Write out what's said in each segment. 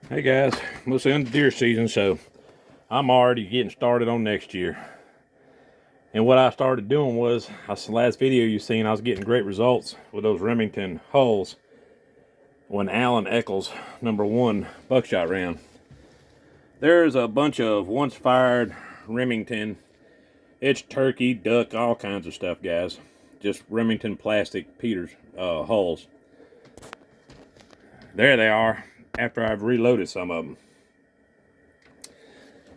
Hey guys, it's the end of deer season, so I'm already getting started on next year. And what I started doing was, the last video you seen, I was getting great results with those Remington hulls when Allen Eccles #1 buckshot round. There's a bunch of once fired Remington. It's turkey, duck, all kinds of stuff, guys. Just Remington plastic Peters hulls. There they are after I've reloaded some of them.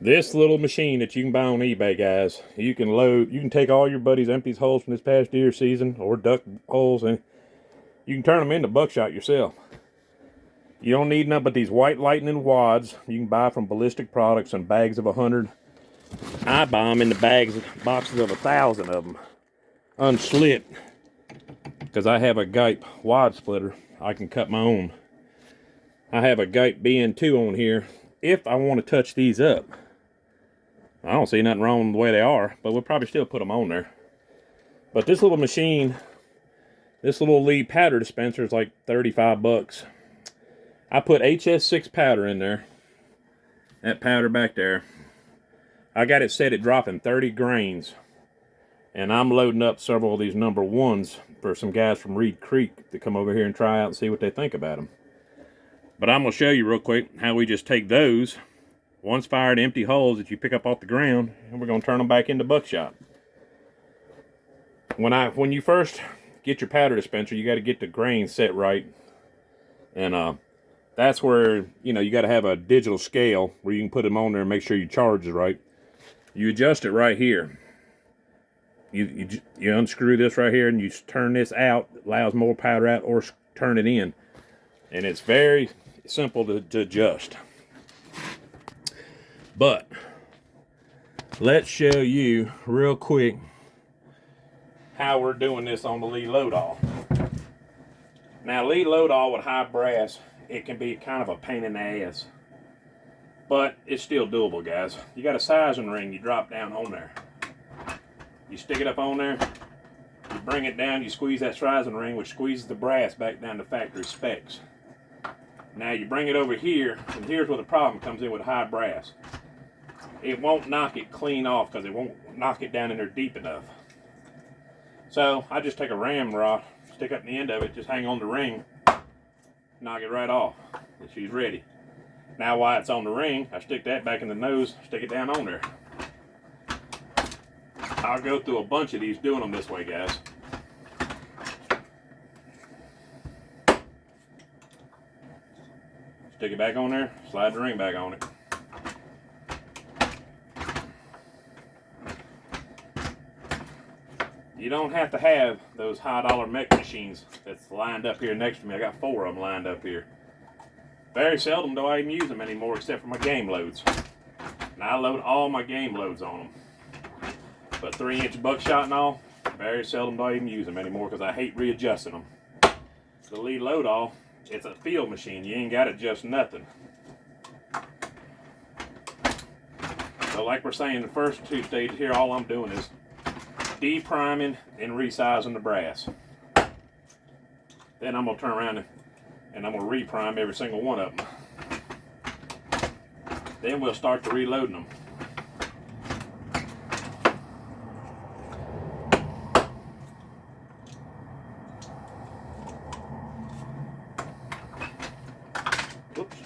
This little machine that you can buy on eBay, guys, you can take all your buddies' empty holes from this past deer season or duck holes, and you can turn them into buckshot yourself. You don't need nothing but these white lightning wads you can buy from Ballistic Products in bags of 100. I buy them in the boxes of 1,000 of them, unslit, because I have a Gype wad splitter. I can cut my own. I have a Gype BN2 on here if I want to touch these up. I don't see nothing wrong with the way they are, but we'll probably still put them on there. But this little machine, this little lead powder dispenser is like 35 bucks. I put hs-6 powder in there. That powder back there. I got it set at dropping 30 grains. And I'm loading up several of these #1s for some guys from Reed Creek to come over here and try out and see what they think about them. But I'm going to show you real quick how we just take those once fired empty holes that you pick up off the ground, and we're going to turn them back into buckshot. When you first get your powder dispenser, you got to get the grain set right, and that's where you got to have a digital scale where you can put them on there and make sure your charge is right. You adjust it right here. You unscrew this right here and you turn this out. It allows more powder out, or turn it in, and it's very simple to adjust. But let's show you real quick how we're doing this on the lead load all. Now, lead load all with high brass, it can be kind of a pain in the ass, but it's still doable, guys. You got a sizing ring you drop down on there. You stick it up on there, you bring it down, you squeeze that sizing ring, which squeezes the brass back down to factory specs. Now you bring it over here, and here's where the problem comes in with high brass. It won't knock it clean off because it won't knock it down in there deep enough. So I just take a ramrod, stick up the end of it, just hang on the ring, knock it right off, and she's ready. Now while it's on the ring, I stick that back in the nose, stick it down on there. I'll go through a bunch of these doing them this way, guys. Stick it back on there, slide the ring back on it. You don't have to have those high-dollar mech machines that's lined up here next to me. I got 4 of them lined up here. Very seldom do I even use them anymore except for my game loads. And I load all my game loads on them. But 3-inch buckshot and all, very seldom do I even use them anymore because I hate readjusting them. The lead load all, it's a field machine. You ain't got to adjust nothing. So like we're saying, the first 2 stages here, all I'm doing is de-priming and resizing the brass. Then I'm going to turn around and I'm going to re-prime every single one of them. Then we'll start to reloading them. Whoops.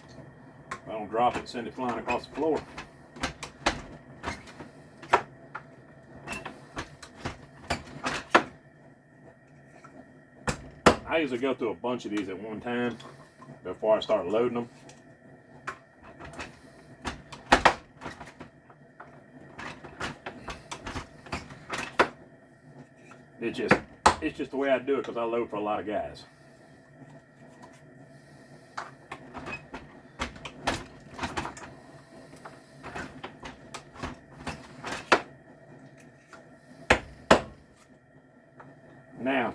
If I don't drop it, send it flying across the floor. I usually go through a bunch of these at one time before I start loading them. It's just the way I do it because I load for a lot of guys. Now,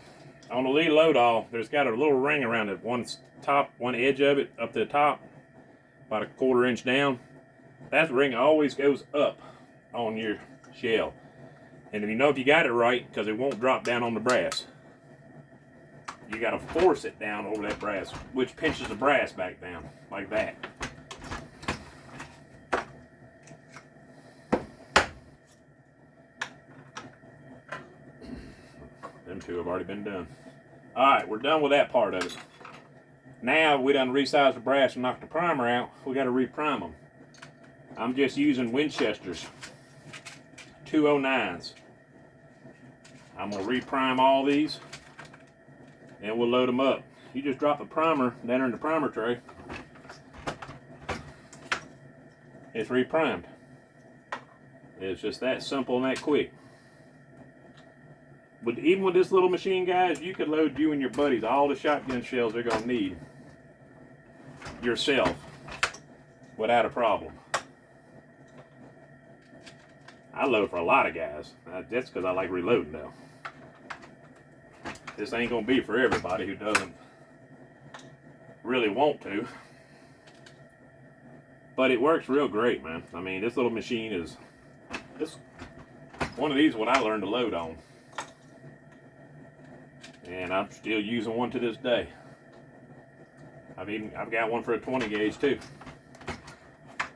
on the lead load all, there's got a little ring around it. One edge of it up to the top, about a 1/4 inch down. That ring always goes up on your shell. And if you got it right, because it won't drop down on the brass. You got to force it down over that brass, which pinches the brass back down, like that. two have already been done. Alright, we're done with that part of it. Now we done resized the brass and knocked the primer out. We got to reprime them. I'm just using Winchester's 209s. I'm going to reprime all these and we'll load them up. You just drop a primer down in the primer tray. It's reprimed. It's just that simple and that quick. But even with this little machine, guys, you could load you and your buddies all the shotgun shells they're going to need yourself without a problem. I load for a lot of guys. That's because I like reloading though. This ain't going to be for everybody who doesn't really want to. But it works real great, man. I mean, this little machine is... one of these is what I learned to load on. And I'm still using one to this day. I've got one for a 20 gauge too.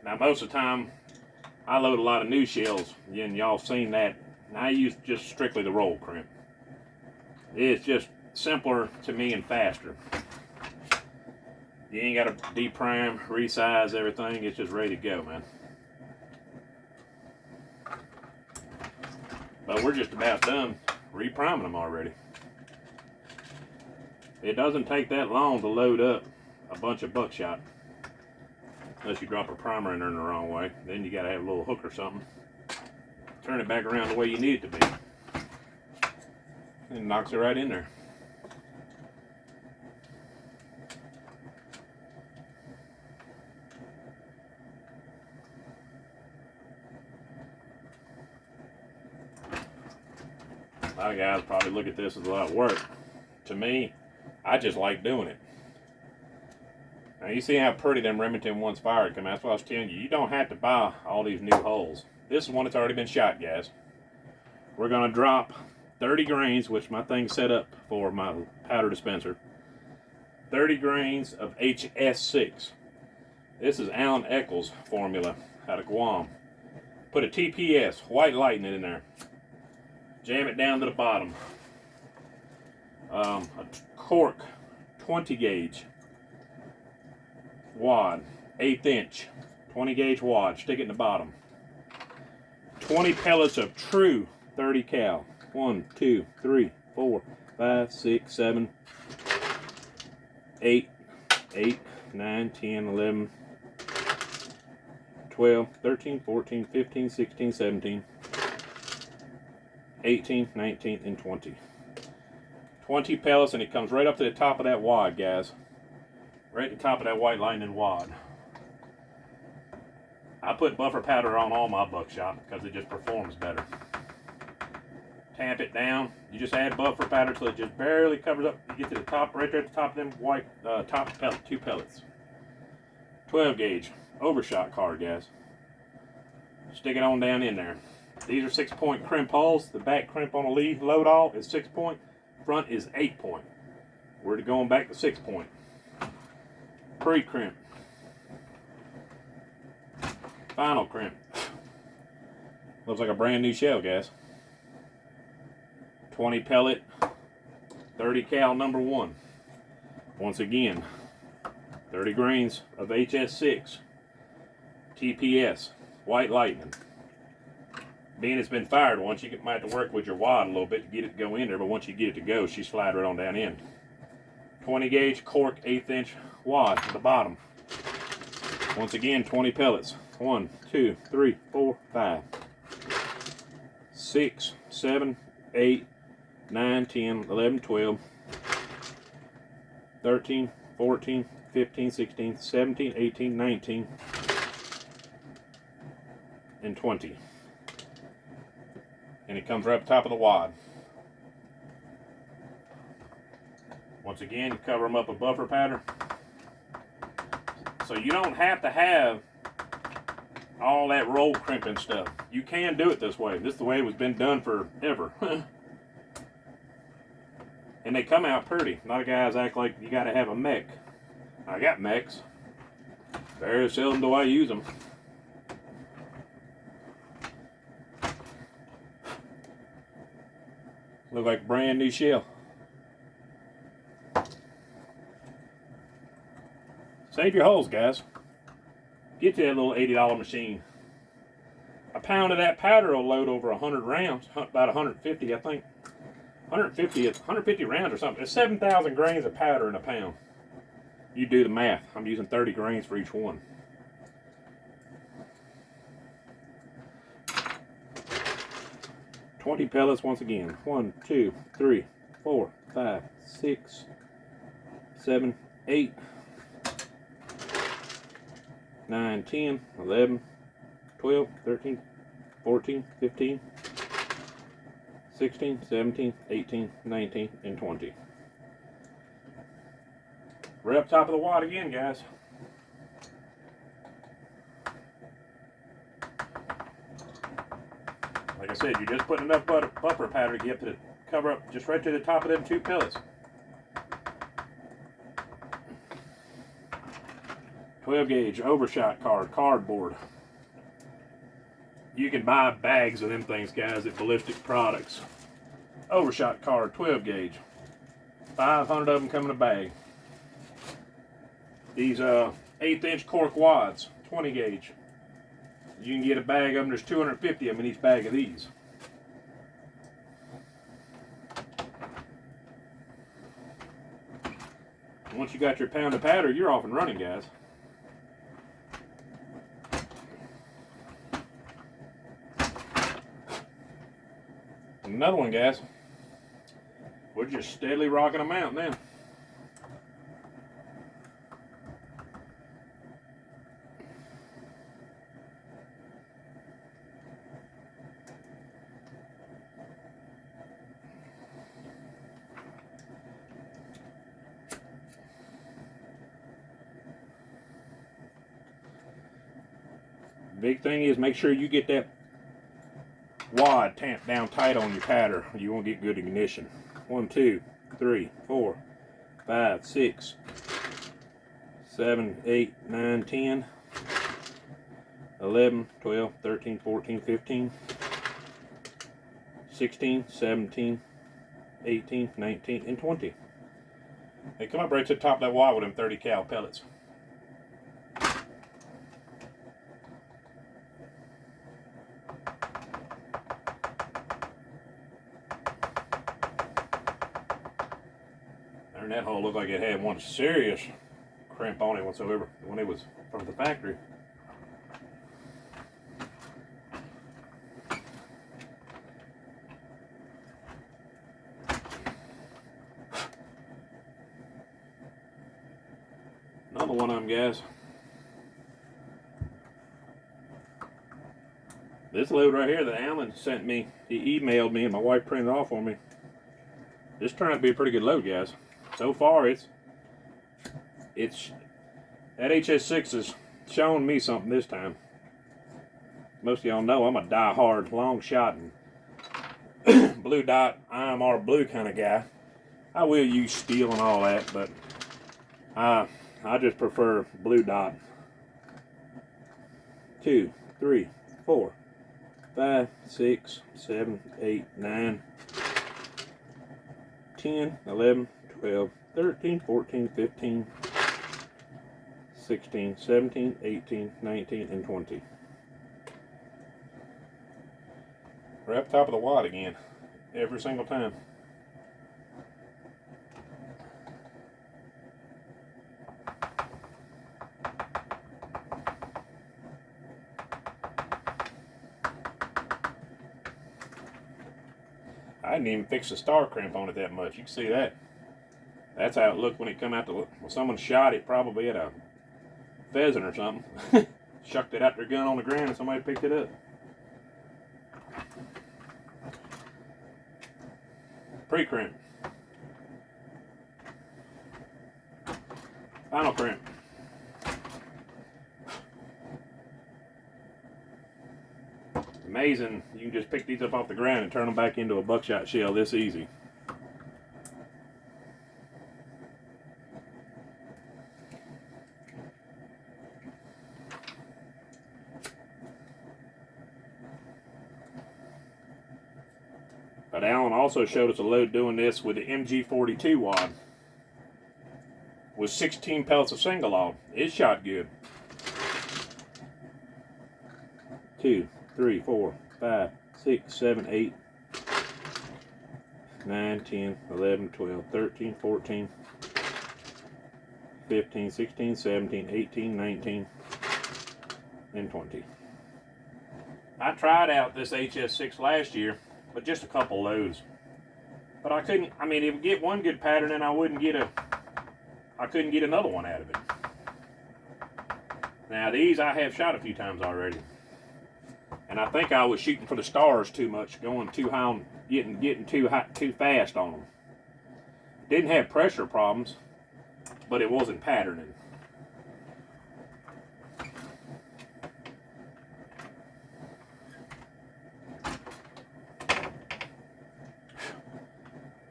Now most of the time I load a lot of new shells, and y'all seen that. I use just strictly the roll crimp. It's just simpler to me and faster. You ain't got to deprime, resize everything. It's just ready to go, man. But we're just about done repriming them already. It doesn't take that long to load up a bunch of buckshot. Unless you drop a primer in there in the wrong way. Then you got to have a little hook or something. Turn it back around the way you need it to be. And it knocks it right in there. A lot of guys probably look at this as a lot of work. To me, I just like doing it. Now you see how pretty them Remington ones fired come out. That's what I was telling you. You don't have to buy all these new holes. This is one that's already been shot, guys. We're going to drop 30 grains, which my thing's set up for my powder dispenser. 30 grains of hs-6. This is Alan Eccles formula out of Guam. Put a TPS, white lightning in there. Jam it down to the bottom. A cork 20 gauge wad, 1/8 inch 20 gauge wad, stick it in the bottom. 20 pellets of true 30 cal. 1, 2, 3, 4, 5, 6, 7, 8, 9, 10, 11, 12, 13, 14, 15, 16, 17, 18, 19, and 20. 20 pellets, and it comes right up to the top of that wad, guys. Right at the top of that white lightning wad. I put buffer powder on all my buckshot because it just performs better. Tamp it down. You just add buffer powder till it just barely covers up. You get to the top, right there at the top of them white top pellet, 2 pellets. 12 gauge overshot card, guys. Stick it on down in there. These are 6-point crimp holes. The back crimp on a lead load all is 6-point. Front is 8-point. We're going back to 6-point. Pre-crimp. Final crimp. Looks like a brand new shell, guys. 20 pellet, 30 cal number 1. Once again, 30 grains of hs-6. TPS, white lightning. Being it's been fired once, you might have to work with your wad a little bit to get it to go in there, but once you get it to go, she slides right on down in. 20 gauge cork 1/8 inch wad at the bottom. Once again, 20 pellets. 1, 2, 3, 4, 5, 6, 7, 8, 9, 10, 11, 12, 13, 14, 15, 16, 17, 18, 19, and 20. And it comes right up top of the wad. Once again, you cover them up with buffer powder. So you don't have to have all that roll crimping stuff. You can do it this way. This is the way it was been done forever. And they come out pretty. A lot of guys act like you got to have a mech. I got mechs. Very seldom do I use them. Look like brand new shell. Save your holes, guys. Get you that little $80 machine. A pound of that powder will load over 100 rounds, about 150, I think. 150 rounds or something. It's 7,000 grains of powder in a pound. You do the math. I'm using 30 grains for each one. $20 pellets once again. 1, 2, 3, 4, 5, 6, 7, 8, 9, 10, 11, 12, 13, 14, 15, 16, 17, 18, 19, and 20. We're up top of the wad again, guys. Like I said, you're just putting enough buffer powder to get to the cover up just right to the top of them 2 pellets. 12 gauge overshot cardboard. You can buy bags of them things, guys, at Ballistic Products. Overshot card, 12 gauge. 500 of them come in a bag. These 1/8 inch cork wads, 20 gauge. You can get a bag of them. There's 250 of them in each bag of these. Once you got your pound of powder, you're off and running, guys. Another one, guys. We're just steadily rocking them out now. Big thing is make sure you get that wad tamped down tight on your powder. You won't get good ignition. 1, 2, 3, 4, 5, 6, 7, 8, 9, 10, 11, 12, 13, 14, 15, 16, 17, 18, 19, and 20. They come up right to the top of that wad with them 30 cal pellets. And that hole looked like it had one serious crimp on it whatsoever when it was from the factory. Another one of them, guys. This load right here that Alan sent me, he emailed me and my wife printed it off for me. This turned out to be a pretty good load, guys. So far, it's that hs-6 has shown me something this time. Most of y'all know I'm a die-hard long shot and blue dot IMR blue kind of guy. I will use steel and all that, but I just prefer blue dot. 2, 3, 4, 5, 6, 7, 8, 9, 10, 11, 12, 13, 14, 15, 16, 17, 18, 19, and 20. We're up top of the wad again, every single time. I didn't even fix the star crimp on it that much. You can see that. That's how it looked when it come out to look. When someone shot it, probably at a pheasant or something. Shucked it out their gun on the ground and somebody picked it up. Pre-crimp. Final crimp. Amazing, you can just pick these up off the ground and turn them back into a buckshot shell this easy. But Alan also showed us a load doing this with the MG42 wad. With 16 pellets of single log. It shot good. 2, 3, 4, 5, 6, 7, 8, 9, 10, 11, 12, 13, 14, 15, 16, 17, 18, 19, and 20. I tried out this hs-6 last year, but just a couple loads. But I couldn't, I mean, it would get one good pattern and I couldn't get another one out of it. Now these I have shot a few times already. And I think I was shooting for the stars too much, going too high on, getting too high, too fast on them. Didn't have pressure problems, but it wasn't patterning.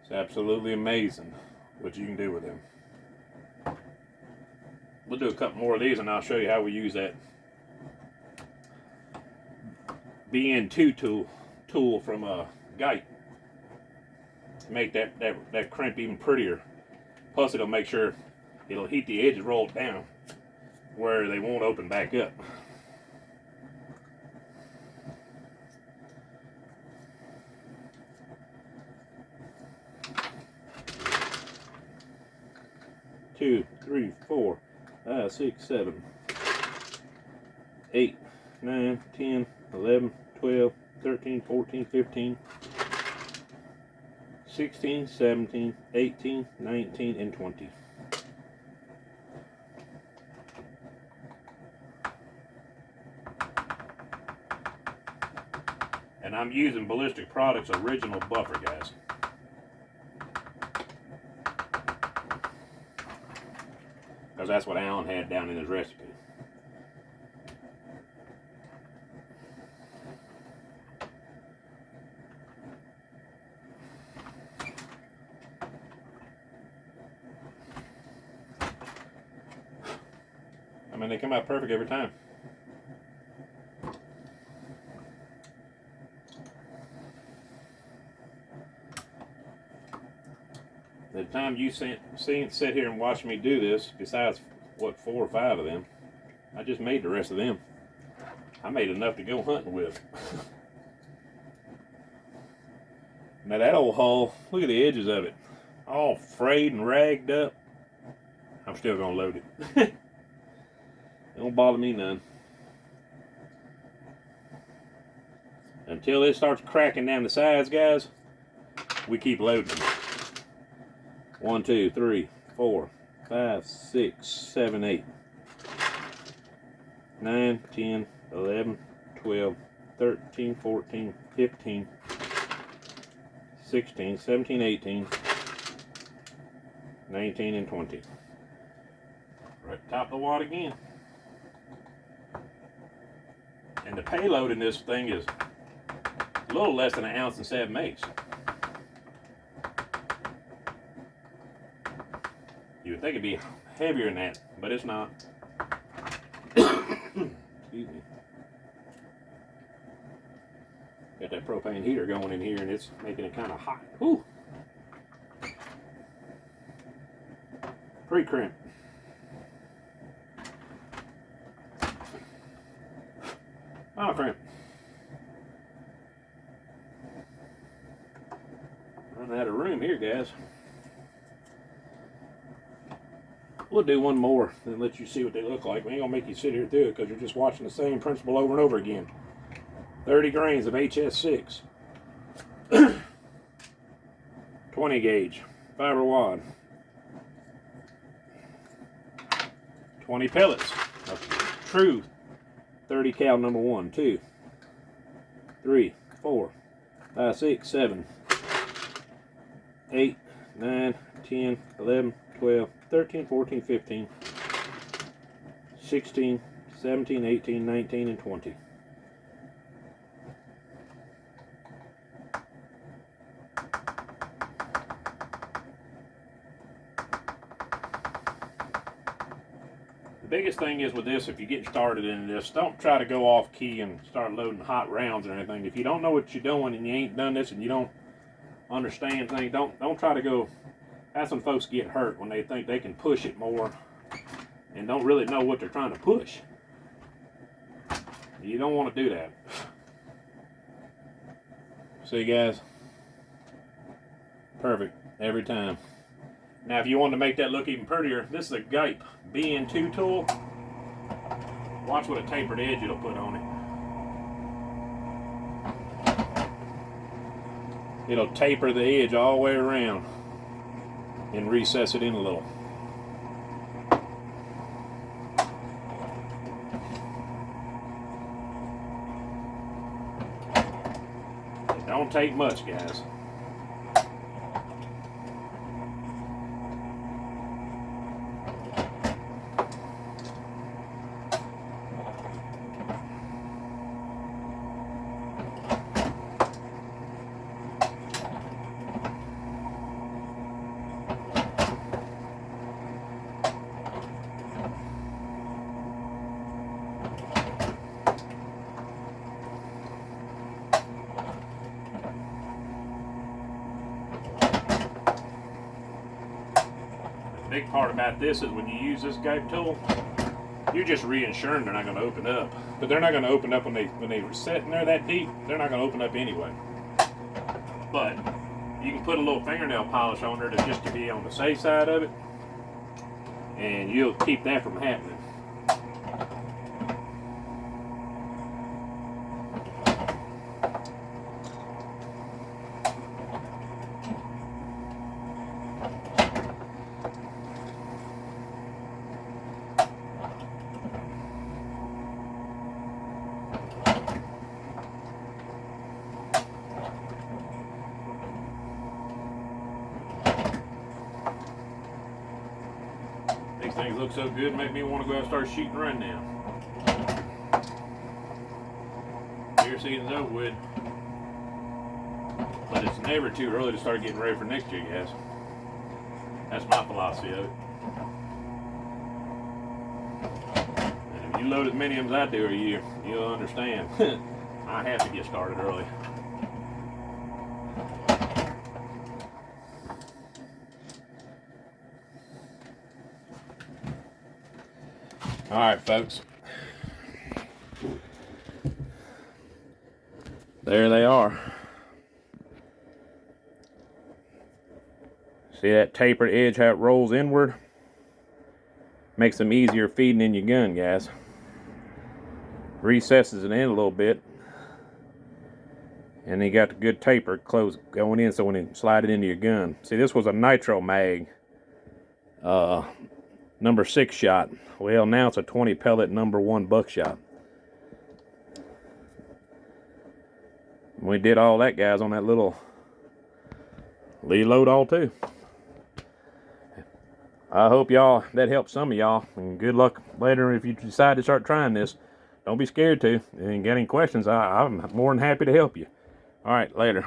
It's absolutely amazing what you can do with them. We'll do a couple more of these and I'll show you how we use that BN2 tool from Gite to make that crimp even prettier. Plus it'll make sure it'll heat the edges rolled down where they won't open back up. Two, 3, 4, 5, 6, 7, 8, 9, 10, 11, 12, 13, 14, 15, 16, 17, 18, 19, and 20. And I'm using Ballistic Products original buffer, guys. Because that's what Alan had down in his recipe. I mean, they come out perfect every time. The time you sit here and watch me do this, besides what 4 or 5 of them, I just made the rest of them. I made enough to go hunting with. Now that old hull, look at the edges of it, all frayed and ragged up. I'm still gonna load it. It don't bother me none. Until it starts cracking down the sides, guys, we keep loading them. 1, 2, 3, 4, 5, 6, 7, 8, 9, 10, 11, 12, 13, 14, 15, 16, 17, 18, 19, and 20. Right top of the wad again. And the payload in this thing is a little less than 1 ounce and 7/8. You would think it'd be heavier than that, but it's not. Excuse me. Got that propane heater going in here and it's making it kind of hot. Whew. Pre-crimp. Oh, crimp. Running out of room here, guys. We'll do one more and let you see what they look like. We ain't gonna make you sit here and do it because you're just watching the same principle over and over again. 30 grains of hs-6. 20 gauge fiber wad. 20 pellets of true 30 cal number 1, 2, 3, 4, 5, 6, 7, 8, 9, 10, 11, 12, 13, 14, 15, 16, 17, 18, 19, and 20. The biggest thing is with this, if you're getting started in this, don't try to go off key and start loading hot rounds or anything. If you don't know what you're doing and you ain't done this and you don't understand things. Don't try to go. That's when folks get hurt, when they think they can push it more and don't really know what they're trying to push. You don't want to do that. See, guys, perfect every time. Now, if you want to make that look even prettier, this is a Gape BN2 tool. Watch what a tapered edge it'll put on it. It'll taper the edge all the way around and recess it in a little. It don't take much, guys. The big part about this is when you use this Gape tool, you're just reinsuring they're not going to open up. But they're not going to open up when they were sitting there that deep. They're not going to open up anyway. But you can put a little fingernail polish on there just to be on the safe side of it, and you'll keep that from happening. These things look so good, make me want to go out and start shooting right now. Deer season's over with, but it's never too early to start getting ready for next year, guys. That's my philosophy of it. And if you load as many of them as I do a year, you'll understand. I have to get started early. All right, folks. There they are. See that tapered edge, how it rolls inward? Makes them easier feeding in your gun, guys. Recesses it in a little bit. And you got the good taper close going in, so when you slide it into your gun. See, this was a nitro mag. Number 6 shot. Well, now it's a 20 pellet number 1 buckshot. We did all that, guys, on that little lead load all too. I hope y'all, that helps some of y'all, and good luck later if you decide to start trying this. Don't be scared to. If you got any questions, I'm more than happy to help you. All right, later.